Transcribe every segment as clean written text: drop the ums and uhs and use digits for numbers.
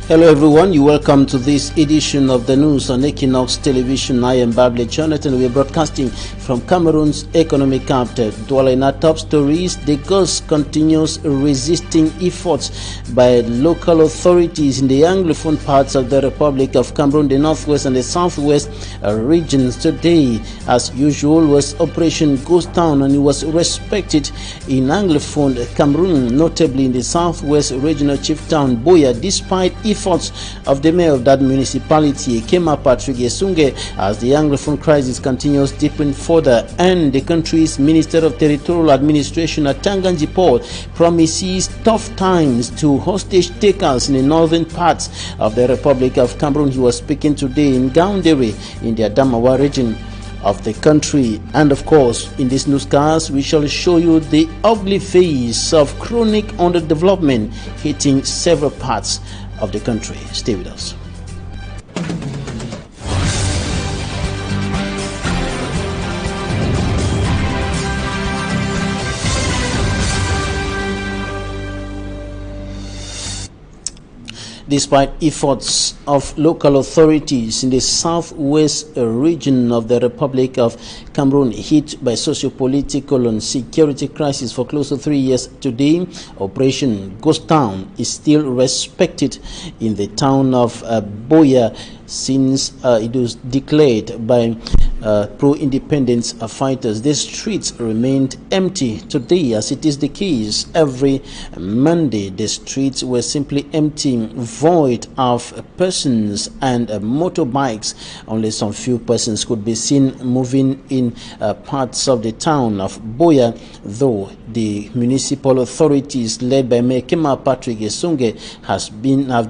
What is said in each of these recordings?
Hello everyone, you welcome to this edition of the news on Equinox Television. I am Bable Jonathan. We are broadcasting from Cameroon's economic capital. Dwelling our top stories, the ghost continues resisting efforts by local authorities in the Anglophone parts of the Republic of Cameroon, the northwest and the southwest regions. Today, as usual, was Operation Ghost Town, and it was respected in Anglophone Cameroon, notably in the southwest regional chief town Boya, despite efforts of the mayor of that municipality, Patrick Esunge, as the Anglophone crisis continues deepening further, and the country's Minister of Territorial Administration at Tanganji Paul promises tough times to hostage takers in the northern parts of the Republic of Cameroon. He was speaking today in Gaoundere in the Adamawa region of the country. And of course, in this newscast, we shall show you the ugly face of chronic underdevelopment hitting several parts of the country. Stay with us. Despite efforts of local authorities in the southwest region of the Republic of Cameroon hit by socio-political and security crisis for close to 3 years today, Operation Ghost Town is still respected in the town of Boya since it was declared by pro-independence fighters. The streets remained empty today, as it is the case every Monday. The streets were simply empty, void of persons and motorbikes. Only some few persons could be seen moving in parts of the town of Boya, though the municipal authorities led by Mayor Patrick Esunge have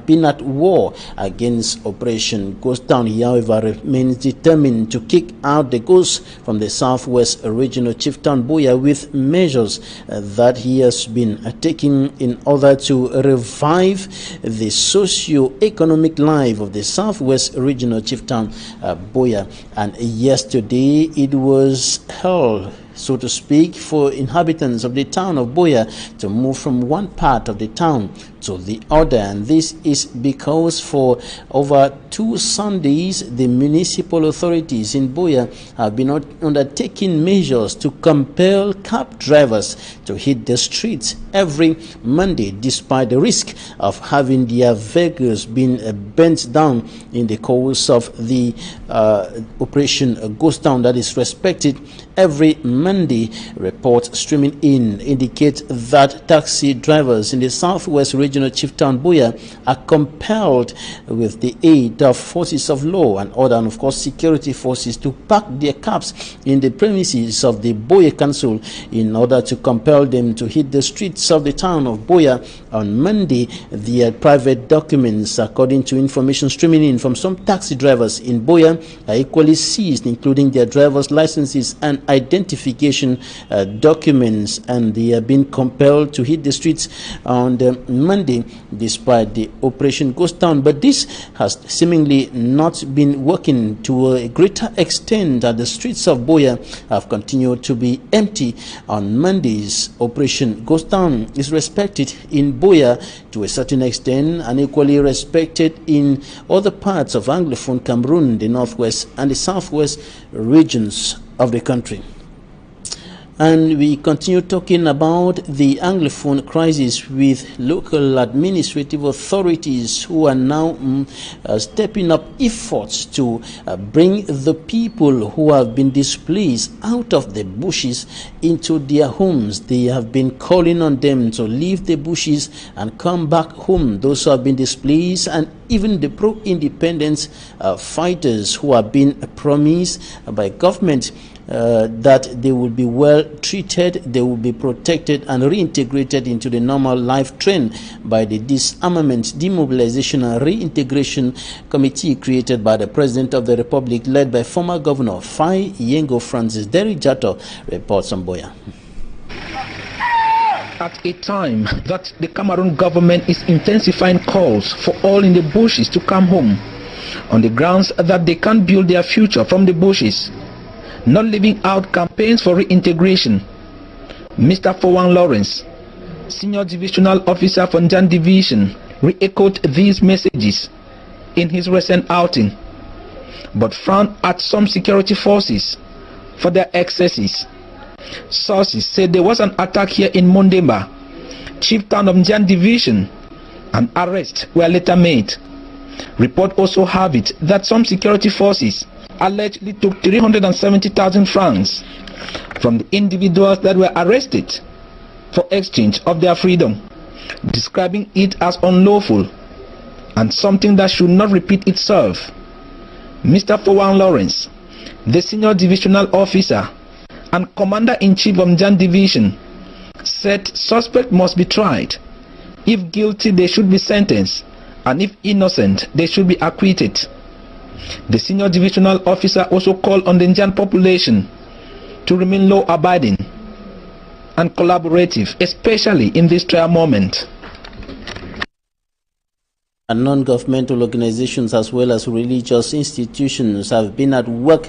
been at war against Operation Ghost Town. He, however, remains determined to kick out the ghosts from the southwest regional chief town Boya with measures that he has been taking in order to revive the socio-economic life of the southwest regional chief town Boya. And yesterday it was held, so to speak, for inhabitants of the town of Boya to move from one part of the town to the other, and this is because for over 2 Sundays the municipal authorities in Boya have been undertaking measures to compel cab drivers to hit the streets every Monday, despite the risk of having their vehicles being burnt down in the course of the Operation Ghost Town that is respected every Monday. Reports streaming in indicate that taxi drivers in the southwest regional chief town Boya are compelled, with the aid of forces of law and order, and of course security forces, to park their cabs in the premises of the Boya Council in order to compel them to hit the streets of the town of Boya on Monday. Their private documents, according to information streaming in from some taxi drivers in Boya, are equally seized, including their driver's licenses and identification documents, and they have been compelled to hit the streets on the Monday despite the Operation Ghost Town. But this has seemingly not been working to a greater extent, that the streets of Boya have continued to be empty on Mondays. Operation Ghost Town is respected in Boya to a certain extent, and equally respected in other parts of Anglophone Cameroon, the northwest and the southwest regions of the country. And we continue talking about the Anglophone crisis with local administrative authorities who are now stepping up efforts to bring the people who have been displaced out of the bushes into their homes. They have been calling on them to leave the bushes and come back home, those who have been displaced, and even the pro-independence fighters who have been promised by government that they will be well treated, they will be protected and reintegrated into the normal life trend by the Disarmament, Demobilization and Reintegration Committee created by the President of the Republic, led by former Governor Fai Yengo Francis. Derek Jato reports on Boya. At a time that the Cameroon government is intensifying calls for all in the bushes to come home, on the grounds that they can't build their future from the bushes, not leaving out campaigns for reintegration, Mr. Fowang Lawrence, Senior Divisional Officer for Njan Division, re-echoed these messages in his recent outing, but frowned at some security forces for their excesses. Sources said there was an attack here in Mondemba, chief town of Njan Division, and arrests were later made. Report also have it that some security forces allegedly took 370,000 francs from the individuals that were arrested for exchange of their freedom, describing it as unlawful and something that should not repeat itself. Mr. Fowan Lawrence, the senior divisional officer and commander-in-chief of Njan Division, said suspect must be tried. If guilty, they should be sentenced, and if innocent, they should be acquitted. The senior divisional officer also called on the Njan population to remain law-abiding and collaborative, especially in this trial moment. And non-governmental organizations as well as religious institutions have been at work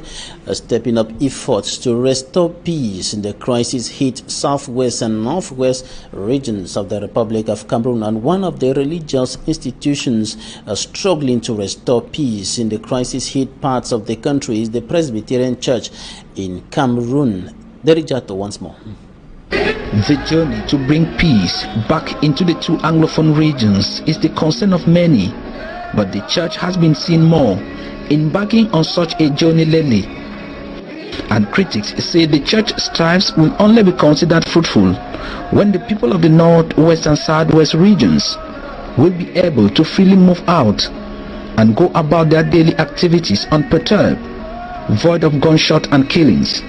stepping up efforts to restore peace in the crisis-hit southwest and northwest regions of the Republic of Cameroon. And one of the religious institutions struggling to restore peace in the crisis-hit parts of the country is the Presbyterian Church in Cameroon. Derijato once more. The journey to bring peace back into the two Anglophone regions is the concern of many, but the church has been seen more embarking on such a journey lately. And critics say the church strives will only be considered fruitful when the people of the north, west and southwest regions will be able to freely move out and go about their daily activities unperturbed, void of gunshot and killings.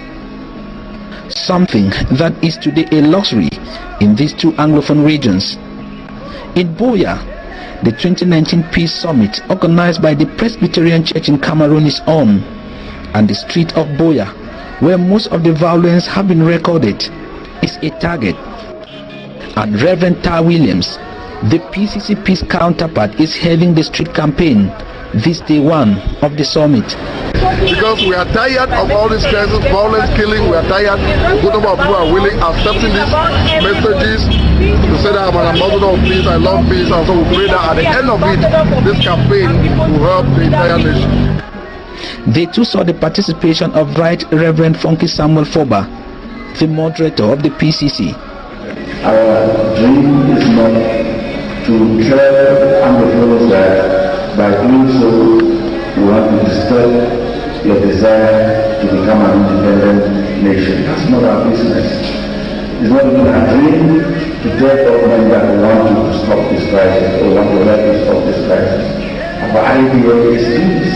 Something that is today a luxury in these two Anglophone regions. In Buea, the 2019 Peace Summit organized by the Presbyterian Church in Cameroon is on, and the street of Buea, where most of the violence have been recorded, is a target. And Reverend Tar Williams, the PCC Peace counterpart, is heading the street campaign this day one of the summit. Because we are tired of all these cases, violence, killing. We are tired. A good number of people are willing, accepting these messages to say that I'm an ambassador of peace, I love peace, and so we pray that at the end of it, this campaign will help the entire nation. They too saw the participation of Right Reverend Funky Samuel Foba, the moderator of the PCC. Our dream is not to tell Anglophones that by doing so we want to disturb your desire to become an independent nation. That's not our business. It's not even our dream to tell government that we want to stop this crisis or want to help you stop this crisis. Our idea is peace.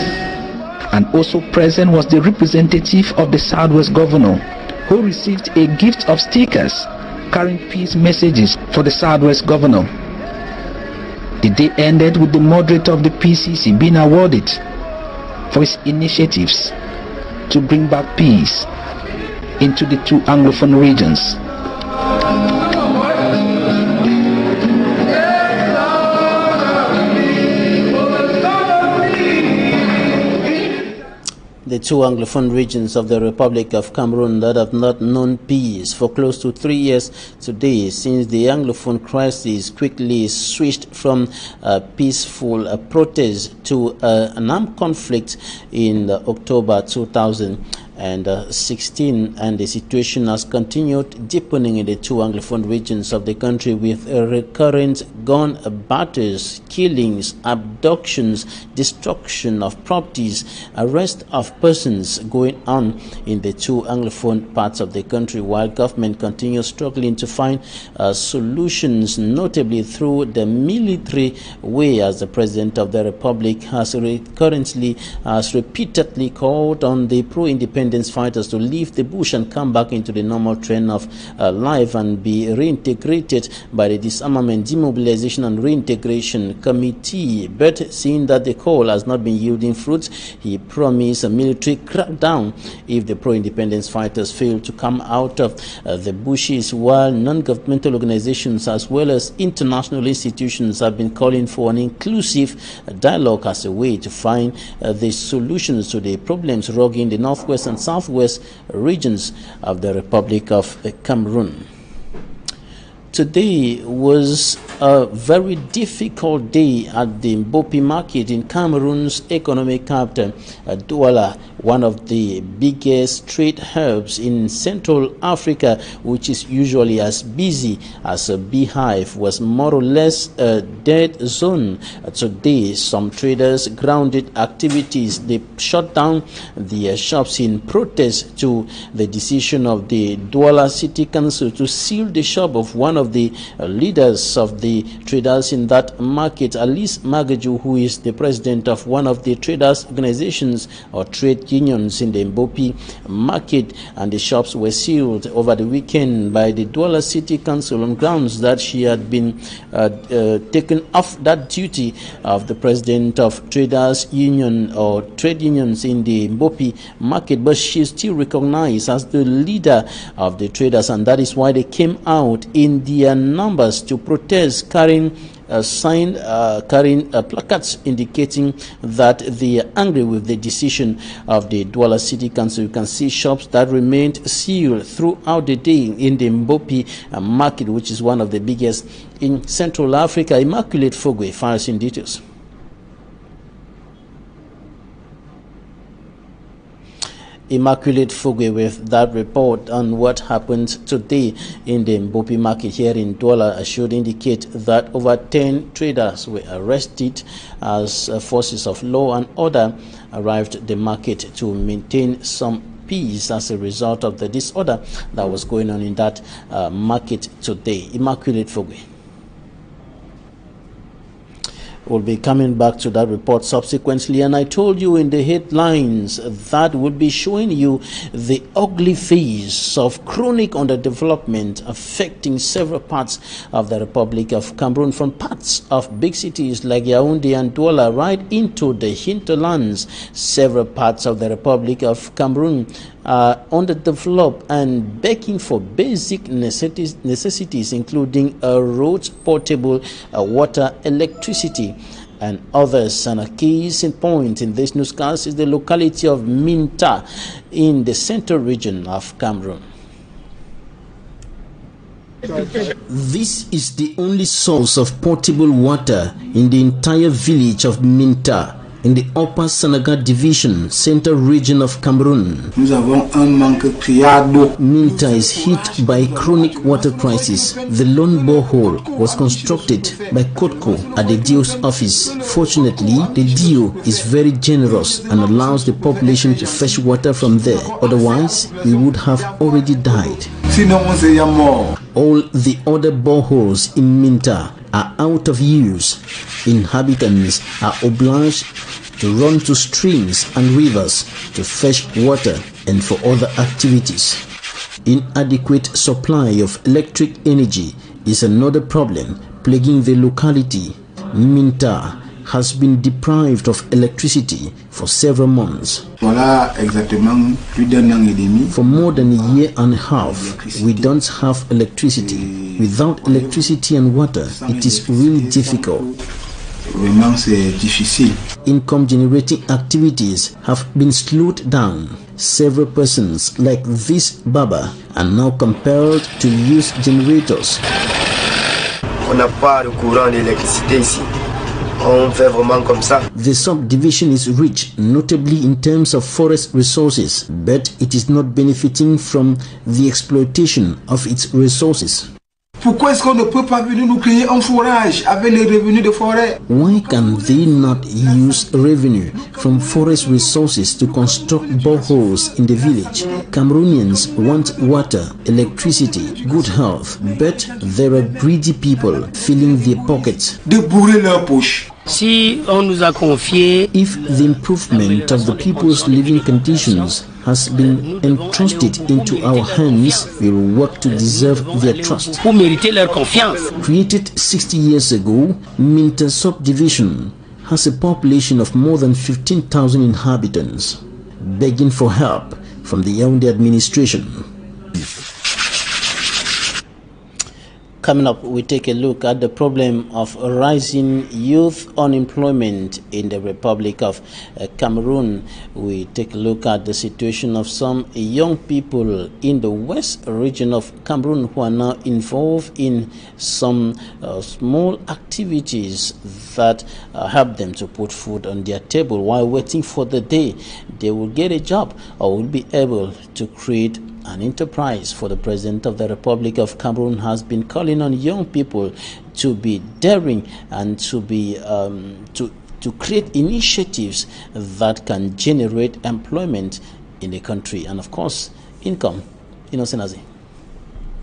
And also present was the representative of the Southwest Governor, who received a gift of stickers carrying peace messages for the Southwest Governor. The day ended with the moderator of the PCC being awarded for his initiatives to bring back peace into the two Anglophone regions. The two Anglophone regions of the Republic of Cameroon that have not known peace for close to 3 years today, since the Anglophone crisis quickly switched from a peaceful protest to an armed conflict in October 2016, and the situation has continued deepening in the two Anglophone regions of the country, with recurrent gun battles, killings, abductions, destruction of properties, arrest of persons going on in the two Anglophone parts of the country, while government continues struggling to find solutions, notably through the military way, as the President of the Republic has repeatedly called on the pro-independence fighters to leave the bush and come back into the normal trend of life and be reintegrated by the Disarmament, Demobilization and Reintegration Committee. But seeing that the call has not been yielding fruits, he promised a military crackdown if the pro-independence fighters fail to come out of the bushes, while non-governmental organizations as well as international institutions have been calling for an inclusive dialogue as a way to find the solutions to the problems rogging the northwest and southwest regions of the Republic of Cameroon. Today was A very difficult day at the Mbopi market in Cameroon's economic capital, Douala, one of the biggest trade hubs in Central Africa, which is usually as busy as a beehive, was more or less a dead zone. Today, some traders grounded activities. They shut down their shops in protest to the decision of the Douala City Council to seal the shop of one of the leaders of the traders in that market, Alice Magaju, who is the president of one of the traders organizations or trade unions in the Mbopi market, and the shops were sealed over the weekend by the Douala City Council on grounds that she had been taken off that duty of the president of traders union or trade unions in the Mbopi market, but she is still recognized as the leader of the traders, and that is why they came out in their numbers to protest, carrying placards indicating that they are angry with the decision of the Douala City Council. You can see shops that remained sealed throughout the day in the Mbopi market, which is one of the biggest in Central Africa. Immaculate Fogwe files in details. Immaculate Fogwe with that report on what happened today in the Mbopi market here in Douala. Should indicate that over 10 traders were arrested as forces of law and order arrived at the market to maintain some peace as a result of the disorder that was going on in that market today. Immaculate Fogwe. We'll be coming back to that report subsequently, and I told you in the headlines that we'll be showing you the ugly face of chronic underdevelopment affecting several parts of the Republic of Cameroon, from parts of big cities like Yaoundé and Douala right into the hinterlands. Several parts of the Republic of Cameroon are underdeveloped and begging for basic necessities, including roads, portable water, electricity, and others. And a case in point in this newscast is the locality of Minta in the central region of Cameroon. This is the only source of potable water in the entire village of Minta, in the Upper Senegal Division, Central Region of Cameroon. Minta is hit by chronic water crisis. The lone borehole was constructed by Kotko at the DO's office. Fortunately, the DO is very generous and allows the population to fetch water from there. Otherwise, we would have already died. All the other boreholes in Minta are out of use. Inhabitants are obliged to run to streams and rivers to fetch water and for other activities. Inadequate supply of electric energy is another problem plaguing the locality. Minta has been deprived of electricity for several months. For more than a year and a half, we don't have electricity. Without electricity and water, it is really difficult. Income generating activities have been slowed down. Several persons like this Baba are now compelled to use generators. On n'a pas de courant d'électricité ici. On fait vraiment comme ça. The subdivision is rich, notably in terms of forest resources, but it is not benefiting from the exploitation of its resources. Pourquoi est-ce qu'on ne peut pas venir nous créer un forage avec les revenus de forêt? Why can they not use revenue from forest resources to construct boreholes in the village? Cameroonians want water, electricity, good health, but there are greedy people filling their pockets. De bourrer leur poche. Si on nous a confié, if the improvement of the people's living conditions has been entrusted into our hands, we will work to deserve their trust. Pour mériter leur confiance. Created 60 years ago, Minta subdivision has a population of more than 15,000 inhabitants, begging for help from the Yaoundé administration. Coming up, we take a look at the problem of rising youth unemployment in the Republic of Cameroon. We take a look at the situation of some young people in the west region of Cameroon who are now involved in some small activities that help them to put food on their table while waiting for the day they will get a job or will be able to create an enterprise. For the President of the Republic of Cameroon has been calling on young people to be daring and to be to create initiatives that can generate employment in the country and, of course, income. Innocent.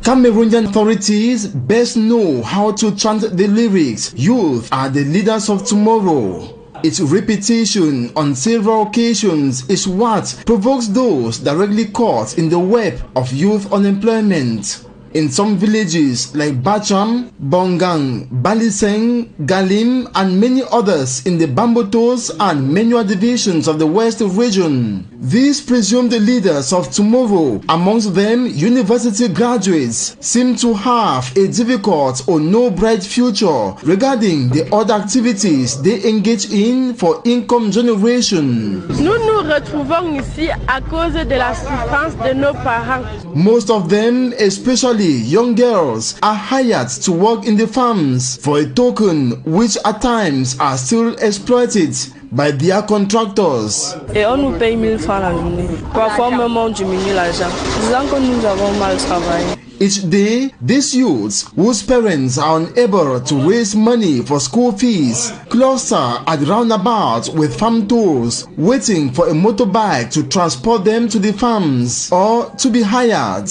Cameroonian authorities best know how to chant the lyrics, "Youth are the leaders of tomorrow." Its repetition on several occasions is what provokes those directly caught in the web of youth unemployment. In some villages like Bacham, Bongang, Baliseng, Galim, and many others in the Bambotos and Menua divisions of the West region, these presumed leaders of tomorrow, amongst them university graduates, seem to have a difficult or no bright future regarding the other activities they engage in for income generation. Nous nous retrouvons ici à cause de la souffrance de nos parents. Most of them, especially young girls, are hired to work in the farms for a token which at times are still exploited by their contractors. Et on nous paye 1000 francs la journée. Parfois même on diminue l'argent, disant que nous avons mal travaillé. Each day, these youths, whose parents are unable to raise money for school fees, cluster at roundabouts with farm tools, waiting for a motorbike to transport them to the farms or to be hired.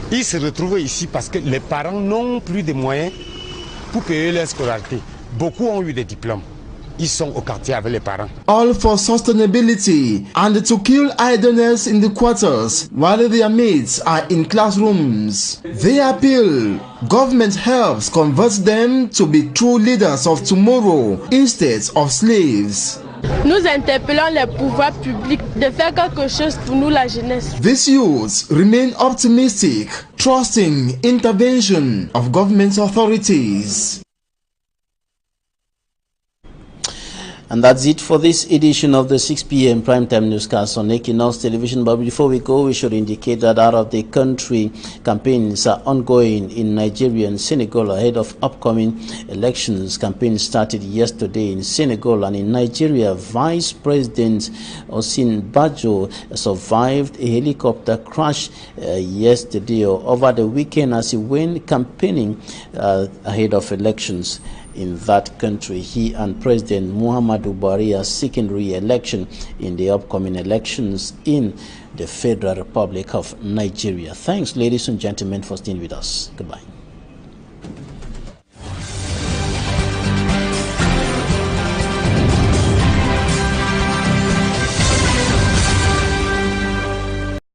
Ils se retrouvent ici parce que les parents n'ont plus de moyens pour payer leur scolarité. Beaucoup ont eu des diplômes. Ils sont au quartier avec les parents. All for sustainability and to kill idleness in the quarters while their mates are in classrooms. They appeal government helps convert them to be true leaders of tomorrow instead of slaves. Nous interpellons les pouvoirs publics de faire quelque chose pour nous, la jeunesse. These youths remain optimistic, trusting intervention of government authorities. And that's it for this edition of the 6 p.m. primetime newscast on Equinox Television. But before we go, we should indicate that out of the country, campaigns are ongoing in Nigeria and Senegal ahead of upcoming elections. Campaigns started yesterday in Senegal, and in Nigeria, Vice President Osinbajo survived a helicopter crash yesterday or over the weekend as he went campaigning ahead of elections in that country. He and President Muhammadu Buhari are seeking re-election in the upcoming elections in the Federal Republic of Nigeria. Thanks, ladies and gentlemen, for staying with us. Goodbye.